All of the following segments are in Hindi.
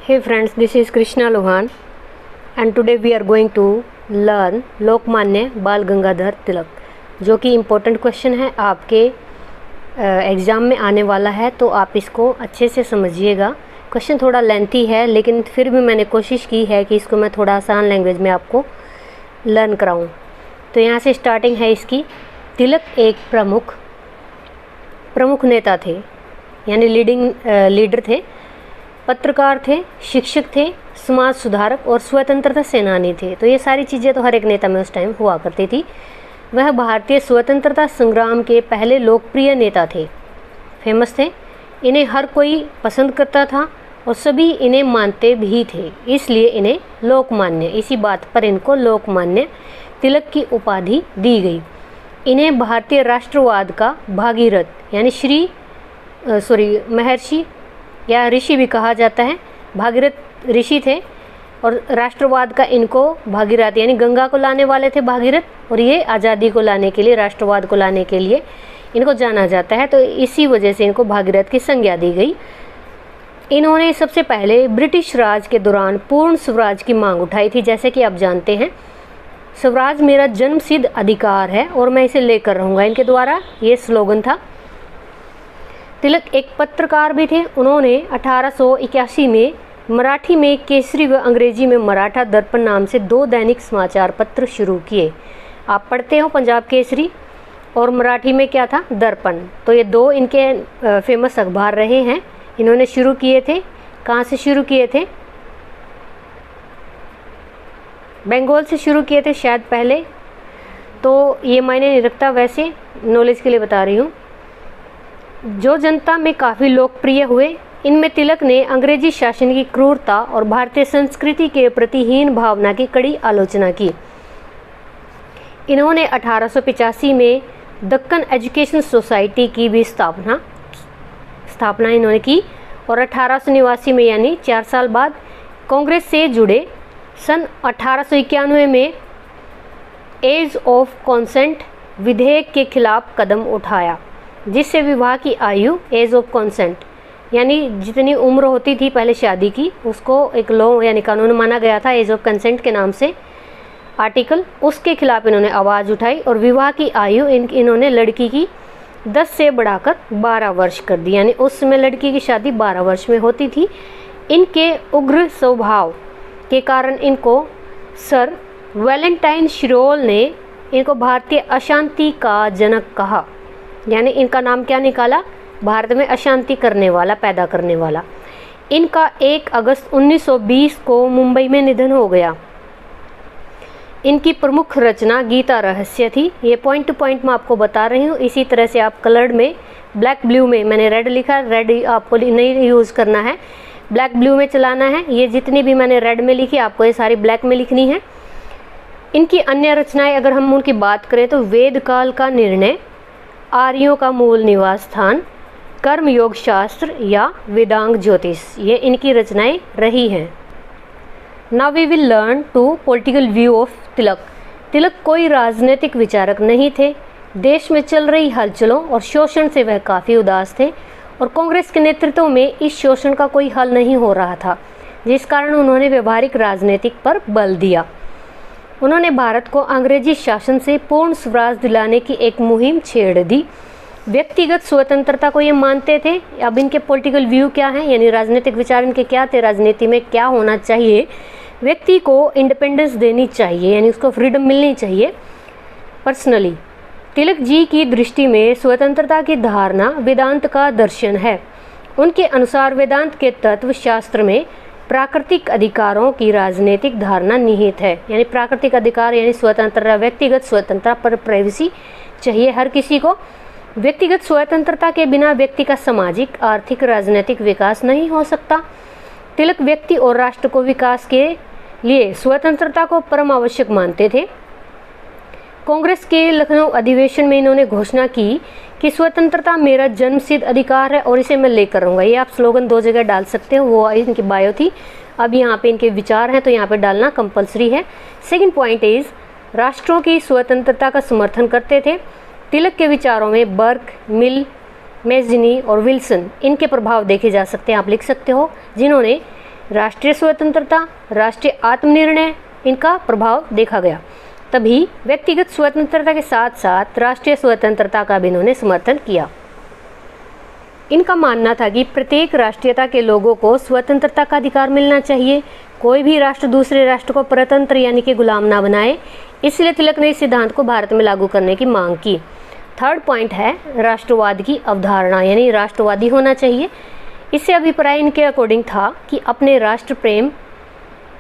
Hey friends, this is Krishna Lohan and today we are going to learn Lokmanya बाल गंगाधर तिलक, जो कि इम्पोर्टेंट क्वेश्चन है, आपके एग्ज़ाम में आने वाला है, तो आप इसको अच्छे से समझिएगा। क्वेश्चन थोड़ा लेंथी है, लेकिन फिर भी मैंने कोशिश की है कि इसको मैं थोड़ा आसान लैंग्वेज में आपको लर्न कराऊं। तो यहाँ से स्टार्टिंग है इसकी। तिलक एक प्रमुख नेता थे, यानी लीडर थे, पत्रकार थे, शिक्षक थे, समाज सुधारक और स्वतंत्रता सेनानी थे। तो ये सारी चीज़ें तो हर एक नेता में उस टाइम हुआ करती थी। वह भारतीय स्वतंत्रता संग्राम के पहले लोकप्रिय नेता थे, फेमस थे। इन्हें हर कोई पसंद करता था और सभी इन्हें मानते भी थे, इसलिए इन्हें लोकमान्य, इसी बात पर इनको लोकमान्य तिलक की उपाधि दी गई। इन्हें भारतीय राष्ट्रवाद का भागीरथ यानी महर्षि या ऋषि भी कहा जाता है। भागीरथ ऋषि थे और राष्ट्रवाद का इनको भागीरथ यानी गंगा को लाने वाले थे भागीरथ, और ये आज़ादी को लाने के लिए, राष्ट्रवाद को लाने के लिए इनको जाना जाता है। तो इसी वजह से इनको भागीरथ की संज्ञा दी गई। इन्होंने सबसे पहले ब्रिटिश राज के दौरान पूर्ण स्वराज की मांग उठाई थी। जैसे कि आप जानते हैं, स्वराज मेरा जन्मसिद्ध अधिकार है और मैं इसे लेकर रहूँगा, इनके द्वारा ये स्लोगन था। तिलक एक पत्रकार भी थे। उन्होंने 1881 में मराठी में केसरी व अंग्रेजी में मराठा दर्पण नाम से 2 दैनिक समाचार पत्र शुरू किए। आप पढ़ते हो पंजाब केसरी और मराठी में क्या था, दर्पण। तो ये 2 इनके फेमस अखबार रहे हैं। इन्होंने शुरू किए थे। कहाँ से शुरू किए थे? बंगाल से शुरू किए थे शायद पहले, तो ये मायने नहीं रखता, वैसे नॉलेज के लिए बता रही हूँ। जो जनता में काफ़ी लोकप्रिय हुए। इनमें तिलक ने अंग्रेजी शासन की क्रूरता और भारतीय संस्कृति के प्रति हीन भावना की कड़ी आलोचना की। इन्होंने 1885 में दक्कन एजुकेशन सोसाइटी की भी स्थापना इन्होंने की और 1889 में यानी 4 साल बाद कांग्रेस से जुड़े। सन 1891 में एज ऑफ कॉन्सेंट विधेयक के खिलाफ कदम उठाया, जिससे विवाह की आयु, एज ऑफ कॉन्सेंट यानी जितनी उम्र होती थी पहले शादी की, उसको एक लॉ यानी कानून माना गया था, एज ऑफ कंसेंट के नाम से आर्टिकल, उसके खिलाफ इन्होंने आवाज़ उठाई और विवाह की आयु इन्होंने लड़की की 10 से बढ़ाकर 12 वर्ष कर दी। यानी उस समय लड़की की शादी 12 वर्ष में होती थी। इनके उग्र स्वभाव के कारण इनको सर वैलेंटाइन शिरोल ने इनको भारतीय अशांति का जनक कहा। यानी इनका नाम क्या निकाला? भारत में अशांति करने वाला, पैदा करने वाला। इनका 1 अगस्त 1920 को मुंबई में निधन हो गया। इनकी प्रमुख रचना गीता रहस्य थी। ये पॉइंट टू पॉइंट मैं आपको बता रही हूँ। इसी तरह से आप कलर्ड में, ब्लैक ब्लू में, मैंने रेड लिखा, रेड आपको नहीं यूज़ करना है, ब्लैक ब्लू में चलाना है। ये जितनी भी मैंने रेड में लिखी, आपको ये सारी ब्लैक में लिखनी है। इनकी अन्य रचनाएं अगर हम उनकी बात करें तो वेद काल का निर्णय, आर्यों का मूल निवास स्थान, कर्म योग शास्त्र या वेदांग ज्योतिष, ये इनकी रचनाएं रही हैं। Now we will learn to political view of Tilak. Tilak कोई राजनीतिक विचारक नहीं थे। देश में चल रही हलचलों और शोषण से वह काफ़ी उदास थे और कांग्रेस के नेतृत्व में इस शोषण का कोई हल नहीं हो रहा था, जिस कारण उन्होंने व्यवहारिक राजनीतिक पर बल दिया। उन्होंने भारत को अंग्रेजी शासन से पूर्ण स्वराज दिलाने की एक मुहिम छेड़ दी। व्यक्तिगत स्वतंत्रता को ये मानते थे। अब इनके पॉलिटिकल व्यू क्या हैं, यानी राजनीतिक विचार इनके क्या थे, राजनीति में क्या होना चाहिए। व्यक्ति को इंडिपेंडेंस देनी चाहिए, यानी उसको फ्रीडम मिलनी चाहिए पर्सनली। तिलक जी की दृष्टि में स्वतंत्रता की धारणा वेदांत का दर्शन है। उनके अनुसार वेदांत के तत्व शास्त्र में प्राकृतिक अधिकारों की राजनीतिक धारणा निहित है। यानी प्राकृतिक अधिकार यानी स्वतंत्रता, व्यक्तिगत स्वतंत्रता पर प्राइवेसी चाहिए हर किसी को। व्यक्तिगत स्वतंत्रता के बिना व्यक्ति का सामाजिक, आर्थिक, राजनीतिक विकास नहीं हो सकता। तिलक व्यक्ति और राष्ट्र को विकास के लिए स्वतंत्रता को परम आवश्यक मानते थे। कांग्रेस के लखनऊ अधिवेशन में इन्होंने घोषणा की कि स्वतंत्रता मेरा जन्मसिद्ध अधिकार है और इसे मैं लेकर रहूँगा। ये आप स्लोगन 2 जगह डाल सकते हो, वो इनकी बायो थी। अब यहाँ पे इनके विचार हैं तो यहाँ पे डालना कंपलसरी है। सेकंड पॉइंट इज़, राष्ट्रों की स्वतंत्रता का समर्थन करते थे। तिलक के विचारों में बर्क, मिल, मैज़नी और विल्सन, इनके प्रभाव देखे जा सकते हैं। आप लिख सकते हो, जिन्होंने राष्ट्रीय स्वतंत्रता, राष्ट्रीय आत्मनिर्णय, इनका प्रभाव देखा गया। तभी व्यक्तिगत स्वतंत्रता के साथ साथ राष्ट्रीय स्वतंत्रता का भी इन्होंने समर्थन किया। इनका मानना था कि प्रत्येक राष्ट्रीयता के लोगों को स्वतंत्रता का अधिकार मिलना चाहिए, कोई भी राष्ट्र दूसरे राष्ट्र को परतंत्र यानी कि गुलाम ना बनाए। इसलिए तिलक ने इस सिद्धांत को भारत में लागू करने की मांग की। थर्ड पॉइंट है राष्ट्रवाद की अवधारणा, यानी राष्ट्रवादी होना चाहिए। इससे अभिप्राय इनके अकॉर्डिंग था कि अपने राष्ट्र प्रेम,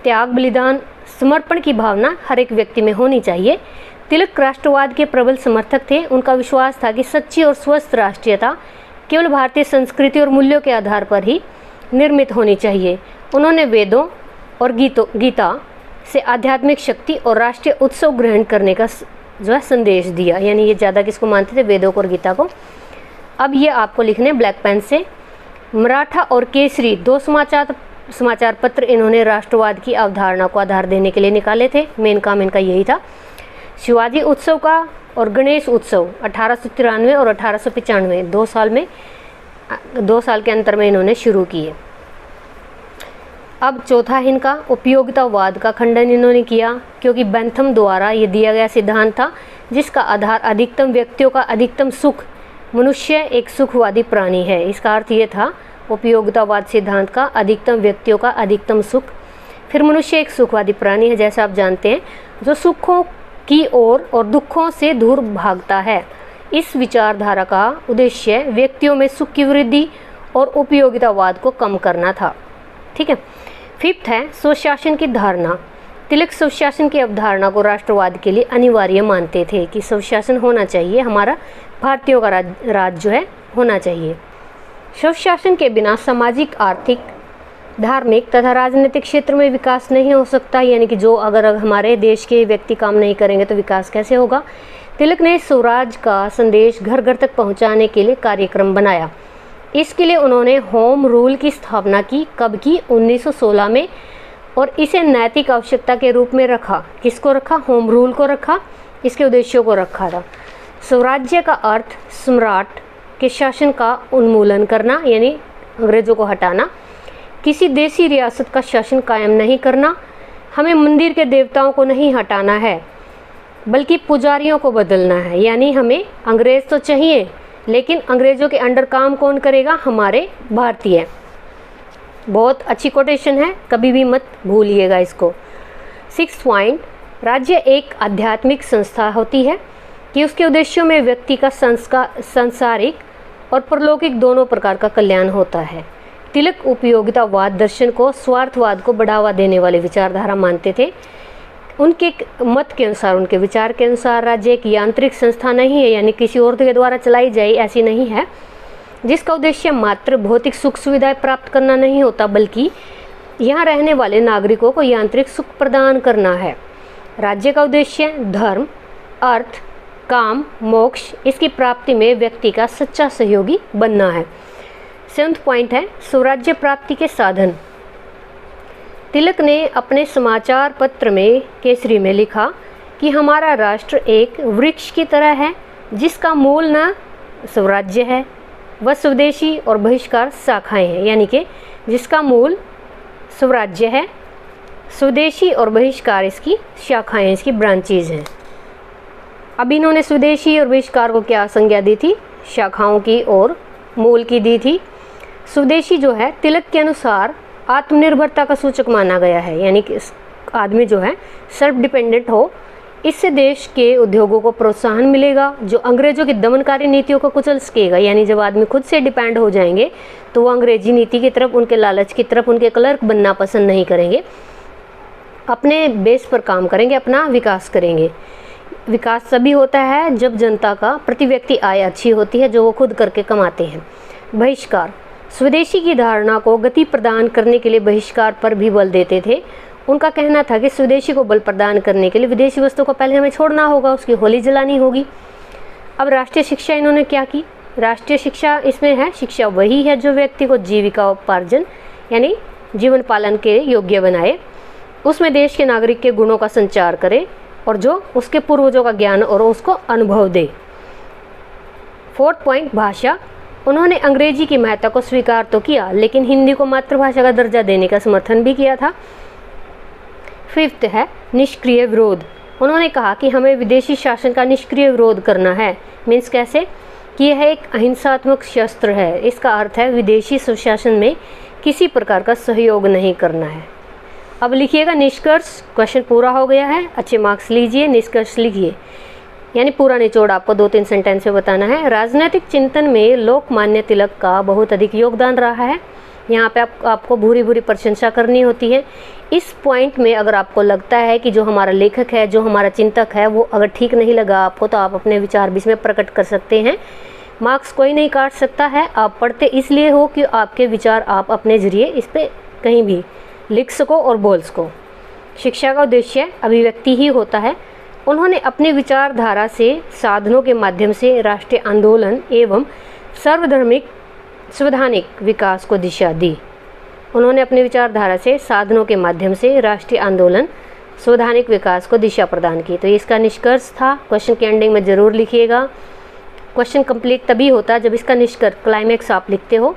त्याग, बलिदान, समर्पण की भावना हर एक व्यक्ति में होनी चाहिए। तिलक राष्ट्रवाद के प्रबल समर्थक थे। उनका विश्वास था कि सच्ची और स्वस्थ राष्ट्रीयता केवल भारतीय संस्कृति और मूल्यों के आधार पर ही निर्मित होनी चाहिए। उन्होंने वेदों और गीता से आध्यात्मिक शक्ति और राष्ट्रीय उत्सव ग्रहण करने का जो है संदेश दिया। यानी ये ज़्यादा किसको मानते थे? वेदों को और गीता को। अब ये आपको लिखने ब्लैक पेन से। मराठा और केसरी दो समाचार पत्र इन्होंने राष्ट्रवाद की अवधारणा को आधार देने के लिए निकाले थे। मेन काम इनका यही था। शिवाजी उत्सव का और गणेश उत्सव 1893 और 1895 2 साल के अंतर में इन्होंने शुरू किए। अब चौथा है इनका उपयोगितावाद का खंडन इन्होंने किया, क्योंकि बेंथम द्वारा ये दिया गया सिद्धांत था जिसका आधार अधिकतम व्यक्तियों का अधिकतम सुख, मनुष्य एक सुखवादी प्राणी है। इसका अर्थ ये था उपयोगितावाद सिद्धांत का, अधिकतम व्यक्तियों का अधिकतम सुख, फिर मनुष्य एक सुखवादी प्राणी है जैसा आप जानते हैं, जो सुखों की ओर और दुखों से दूर भागता है। इस विचारधारा का उद्देश्य व्यक्तियों में सुख की वृद्धि और उपयोगितावाद को कम करना था। ठीक है। फिफ्थ है स्वशासन की धारणा। तिलक स्वशासन की अवधारणा को राष्ट्रवाद के लिए अनिवार्य मानते थे कि स्वशासन होना चाहिए, हमारा भारतीयों का राज जो है होना चाहिए। स्वशासन के बिना सामाजिक, आर्थिक, धार्मिक तथा राजनीतिक क्षेत्र में विकास नहीं हो सकता। यानी कि जो अगर हमारे देश के व्यक्ति काम नहीं करेंगे तो विकास कैसे होगा। तिलक ने स्वराज का संदेश घर घर तक पहुंचाने के लिए कार्यक्रम बनाया। इसके लिए उन्होंने होम रूल की स्थापना की। कब की? 1916 में। और इसे नैतिक आवश्यकता के रूप में रखा। किसको रखा? होम रूल को रखा, इसके उद्देश्यों को रखा था। स्वराज्य का अर्थ सम्राट के शासन का उन्मूलन करना, यानी अंग्रेजों को हटाना। किसी देशी रियासत का शासन कायम नहीं करना। हमें मंदिर के देवताओं को नहीं हटाना है, बल्कि पुजारियों को बदलना है। यानी हमें अंग्रेज तो चाहिए, लेकिन अंग्रेजों के अंडर काम कौन करेगा? हमारे भारतीय। बहुत अच्छी कोटेशन है, कभी भी मत भूलिएगा इसको। 6th पॉइंट, राज्य एक आध्यात्मिक संस्था होती है कि उसके उद्देश्यों में व्यक्ति का सांसारिक और परलौकिक दोनों प्रकार का कल्याण होता है। तिलक उपयोगितावाद दर्शन को स्वार्थवाद को बढ़ावा देने वाले विचारधारा मानते थे। उनके मत के अनुसार, उनके विचार के अनुसार राज्य एक यांत्रिक संस्था नहीं है, यानी किसी और के द्वारा चलाई जाए ऐसी नहीं है, जिसका उद्देश्य मात्र भौतिक सुख सुविधाएं प्राप्त करना नहीं होता, बल्कि यहाँ रहने वाले नागरिकों को यांत्रिक सुख प्रदान करना है। राज्य का उद्देश्य धर्म, अर्थ, काम, मोक्ष, इसकी प्राप्ति में व्यक्ति का सच्चा सहयोगी बनना है। 7th पॉइंट है स्वराज्य प्राप्ति के साधन। तिलक ने अपने समाचार पत्र में केसरी में लिखा कि हमारा राष्ट्र एक वृक्ष की तरह है जिसका मूल न स्वराज्य है, वह स्वदेशी और बहिष्कार शाखाएं हैं। यानी कि जिसका मूल स्वराज्य है, स्वदेशी और बहिष्कार इसकी शाखाएं, इसकी ब्रांचेज हैं। अब इन्होंने स्वदेशी और बहिष्कार को क्या संज्ञा दी थी? शाखाओं की और मूल की दी थी। स्वदेशी जो है तिलक के अनुसार आत्मनिर्भरता का सूचक माना गया है, यानी कि आदमी जो है सेल्फ डिपेंडेंट हो। इससे देश के उद्योगों को प्रोत्साहन मिलेगा जो अंग्रेजों की दमनकारी नीतियों को कुचल सकेगा। यानी जब आदमी खुद से डिपेंड हो जाएंगे तो वो अंग्रेजी नीति की तरफ, उनके लालच की तरफ, उनके क्लर्क बनना पसंद नहीं करेंगे, अपने बेस पर काम करेंगे, अपना विकास करेंगे। विकास तभी होता है जब जनता का प्रति व्यक्ति आय अच्छी होती है, जो वो खुद करके कमाते हैं। बहिष्कार, स्वदेशी की धारणा को गति प्रदान करने के लिए बहिष्कार पर भी बल देते थे। उनका कहना था कि स्वदेशी को बल प्रदान करने के लिए विदेशी वस्तुओं को पहले हमें छोड़ना होगा, उसकी होली जलानी होगी। अब राष्ट्रीय शिक्षा इन्होंने क्या की? राष्ट्रीय शिक्षा इसमें है, शिक्षा वही है जो व्यक्ति को जीविका उपार्जन यानी जीवन पालन के योग्य बनाए, उसमें देश के नागरिक के गुणों का संचार करे और जो उसके पूर्वजों का ज्ञान और उसको अनुभव दे। 4th पॉइंट, भाषा। उन्होंने अंग्रेजी की महत्ता को स्वीकार तो किया, लेकिन हिंदी को मातृभाषा का दर्जा देने का समर्थन भी किया था। 5th है निष्क्रिय विरोध। उन्होंने कहा कि हमें विदेशी शासन का निष्क्रिय विरोध करना है। मीन्स कैसे कि यह एक अहिंसात्मक शस्त्र है। इसका अर्थ है विदेशी सुशासन में किसी प्रकार का सहयोग नहीं करना है। अब लिखिएगा निष्कर्ष। क्वेश्चन पूरा हो गया है, अच्छे मार्क्स लीजिए, निष्कर्ष लिखिए, यानी पूरा निचोड़ आपको 2-3 सेंटेंस में बताना है। राजनीतिक चिंतन में लोकमान्य तिलक का बहुत अधिक योगदान रहा है। यहाँ पे आपको भूरी भूरी प्रशंसा करनी होती है। इस पॉइंट में अगर आपको लगता है कि जो हमारा लेखक है, जो हमारा चिंतक है, वो अगर ठीक नहीं लगा आपको, तो आप अपने विचार भी इसमें प्रकट कर सकते हैं। मार्क्स कोई नहीं काट सकता है। आप पढ़ते इसलिए हो कि आपके विचार आप अपने जरिए इस पर कहीं भी लिख सको और बोल सको। शिक्षा का उद्देश्य अभिव्यक्ति ही होता है। उन्होंने अपनी विचारधारा से साधनों के माध्यम से राष्ट्रीय आंदोलन एवं सर्वधर्मिक संवैधानिक विकास को दिशा दी। उन्होंने अपनी विचारधारा से साधनों के माध्यम से राष्ट्रीय आंदोलन संवैधानिक विकास को दिशा प्रदान की। तो इसका निष्कर्ष था। क्वेश्चन के एंडिंग में ज़रूर लिखिएगा। क्वेश्चन कंप्लीट तभी होता है जब इसका निष्कर्ष क्लाइमेक्स आप लिखते हो।